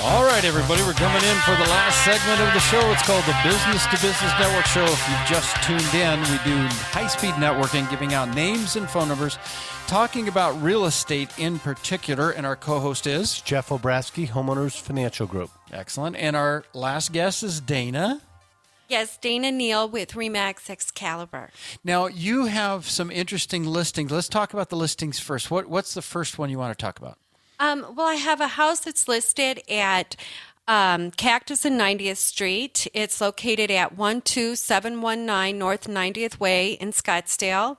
All right, everybody, we're coming in for the last segment of the show. It's called the Business to Business Network Show. If you've just tuned in, we do high-speed networking, giving out names and phone numbers, talking about real estate in particular, and our co-host is Jeff Obrasky, Homeowners Financial Group. Excellent. And our last guest is Dana. Yes, Dana Neal with Remax Excalibur. Now, you have some interesting listings. Let's talk about the listings first. What's the first one you want to talk about? Well, I have a house that's listed at Cactus and 90th Street. It's located at 12719 North 90th Way in Scottsdale.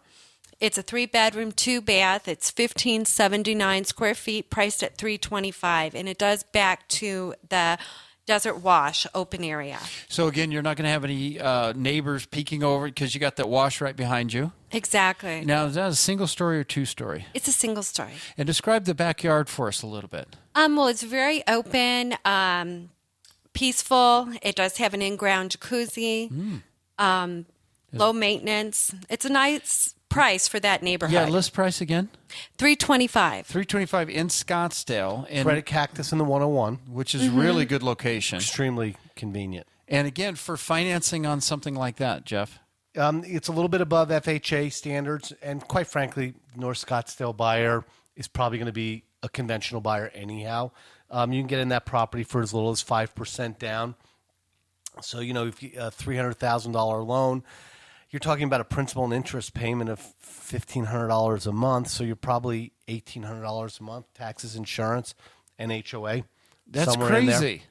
It's a 3-bedroom, 2-bath. It's 1,579 square feet, priced at $325, and it does back to the Desert Wash open area. So again, you're not going to have any neighbors peeking over because you got that wash right behind you. Exactly. Now, is that a single story or 2-story? It's a single story. And describe the backyard for us a little bit. Well, it's very open, peaceful. It does have an in-ground jacuzzi, low maintenance. It's a nice price for that neighborhood. Yeah, list price again? $325. $325 in Scottsdale. And Right at Cactus in the 101. which is really good location. Extremely convenient. And again, for financing on something like that, Jeff? It's a little bit above FHA standards, and quite frankly, North Scottsdale buyer is probably going to be a conventional buyer anyhow. You can get in that property for as little as 5% down. So, if you a $300,000 loan, you're talking about a principal and interest payment of $1,500 a month. So you're probably $1,800 a month, taxes, insurance, and HOA. That's crazy.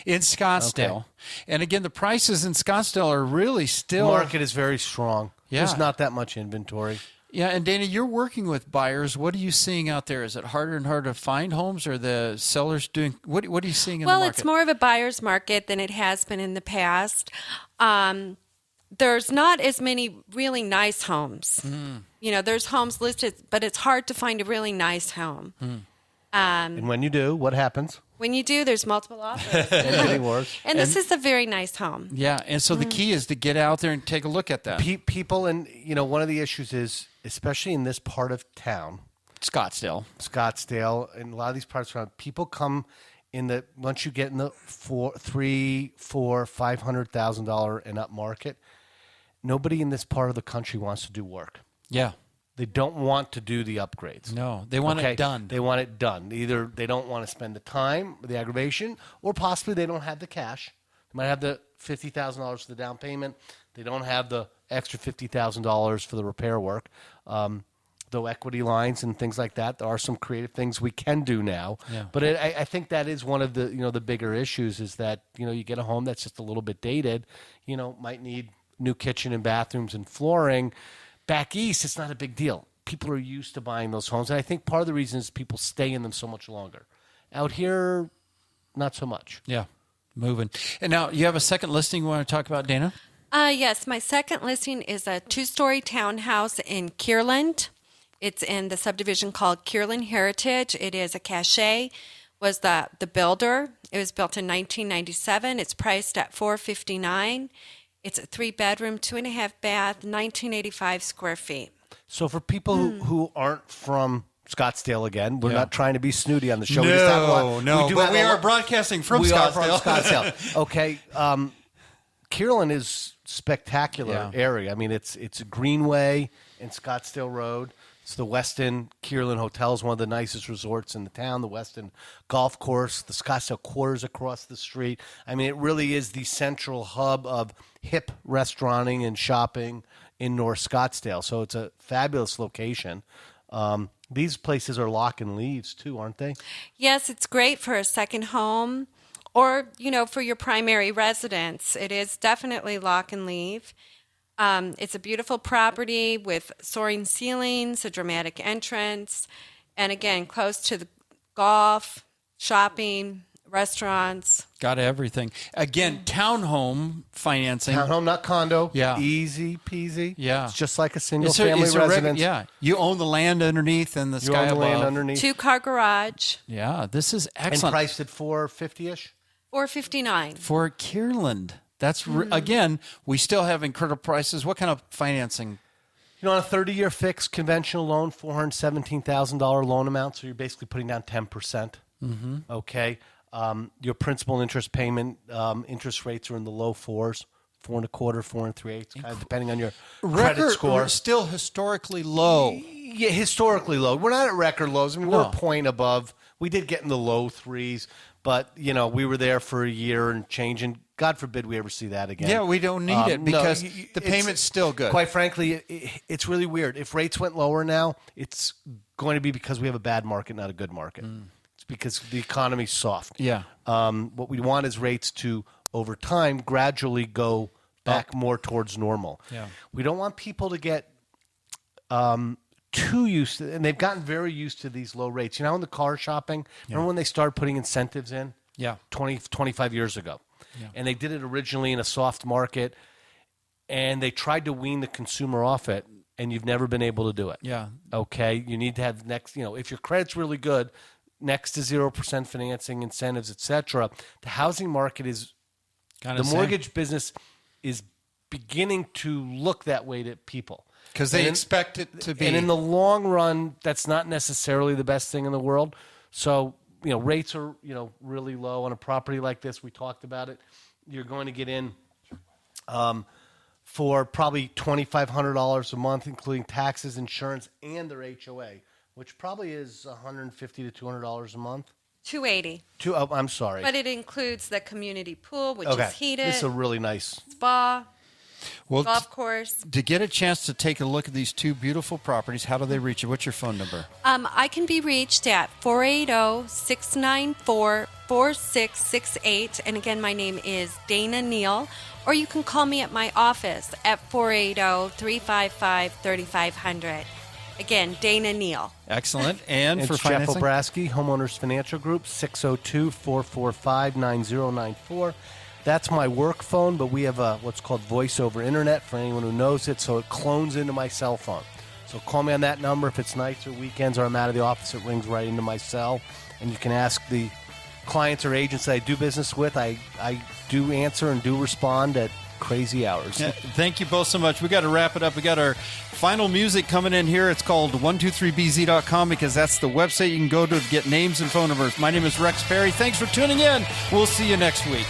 In Scottsdale. Okay. And again, the prices in Scottsdale are really still... The market is very strong. Yeah. There's not that much inventory. Yeah, and Dana, you're working with buyers. What are you seeing out there? Is it harder and harder to find homes, or the sellers doing... What are you seeing in the market? Well, it's more of a buyer's market than it has been in the past. There's not as many really nice homes. There's homes listed, but it's hard to find a really nice home. And when you do, what happens? When you do, there's multiple offers. And this is a very nice home. Yeah, and so the key is to get out there and take a look at that. People, and one of the issues is, especially in this part of town, Scottsdale, and a lot of these parts around, people come once you get in the $500,000 and up market, nobody in this part of the country wants to do work. Yeah. They don't want to do the upgrades. No, they want it done. They want it done. Either they don't want to spend the time, the aggravation, or possibly they don't have the cash. They might have the $50,000 for the down payment. They don't have the extra $50,000 for the repair work. Though equity lines and things like that, there are some creative things we can do now. Yeah. But I think that is one of the the bigger issues is that you get a home that's just a little bit dated. Might need new kitchen and bathrooms and flooring. Back east, it's not a big deal. People are used to buying those homes, and I think part of the reason is people stay in them so much longer. Out here, not so much. Yeah, moving. And now you have a second listing you want to talk about, Dana? Yes, my second listing is a 2-story townhouse in Kierland. It's in the subdivision called Kierland Heritage. It is a cachet. Was the builder. It was built in 1997. It's priced at $459. It's a 3-bedroom, 2.5-bath, 1985 square feet. So for people who aren't from Scottsdale, again, we're not trying to be snooty on the show. But we are broadcasting from Scottsdale. Okay. Kierland is spectacular area. I mean, it's a greenway in Scottsdale Road. It's the Westin Kierland Hotel is one of the nicest resorts in the town. The Westin Golf Course, the Scottsdale Quarters across the street. I mean, it really is the central hub of hip restauranting and shopping in North Scottsdale. So it's a fabulous location. These places are lock and leaves too, aren't they? Yes, it's great for a second home or, for your primary residence. It is definitely lock and leave. It's a beautiful property with soaring ceilings, a dramatic entrance, and again, close to the golf, shopping, restaurants. Got everything. Again, townhome financing. Townhome, not condo. Yeah. Easy peasy. Yeah. It's just like a single family residence. You own the land underneath and the sky above. Land underneath. 2-car garage. Yeah, this is excellent. And priced at $450-ish? $459. For Kierland. That's, again, we still have incredible prices. What kind of financing? On a 30-year fixed conventional loan, $417,000 loan amount, so you're basically putting down 10%. Okay. Your principal interest payment, interest rates are in the low 4s, 4.25%, 4 3/8, kind of depending on your credit score. We're still historically low. Yeah, historically low. We're not at record lows. I mean, we're a point above. We did get in the low 3s, but we were there for a year and change, and God forbid we ever see that again. Yeah, we don't need it because the payment's still good. Quite frankly, it's really weird. If rates went lower now, it's going to be because we have a bad market, not a good market. It's because the economy's soft. Yeah. What we want is rates to, over time, gradually go back more towards normal. Yeah. We don't want people to get too used to, and they've gotten very used to these low rates. In the car shopping, remember when they started putting incentives in? Yeah. 25 years ago. Yeah. And they did it originally in a soft market, and they tried to wean the consumer off it, and you've never been able to do it. Yeah. Okay? You need to have if your credit's really good, next to 0% financing, incentives, etc. The housing market is, the mortgage business is beginning to look that way to people. Because they expect it to be. And in the long run, that's not necessarily the best thing in the world. So, rates are, really low on a property like this. We talked about it. You're going to get in for probably $2,500 a month, including taxes, insurance, and their HOA, which probably is $150 to $200 a month. $280. I'm sorry. But it includes the community pool, which is heated. This is a really nice spa. Well, golf course. To get a chance to take a look at these two beautiful properties, how do they reach you? What's your phone number? I can be reached at 480-694-4668. And again, my name is Dana Neal. Or you can call me at my office at 480-355-3500. Again, Dana Neal. Excellent. And for Jeff financing? Obrasky, Homeowners Financial Group, 602-445-9094. That's my work phone, but we have what's called voice over internet for anyone who knows it, so it clones into my cell phone. So call me on that number if it's nights or weekends or I'm out of the office. It rings right into my cell, and you can ask the clients or agents that I do business with. I do answer and do respond at crazy hours. Yeah, thank you both so much. We got to wrap it up. We got our final music coming in here. It's called 123bz.com because that's the website you can go to get names and phone numbers. My name is Rex Parry. Thanks for tuning in. We'll see you next week.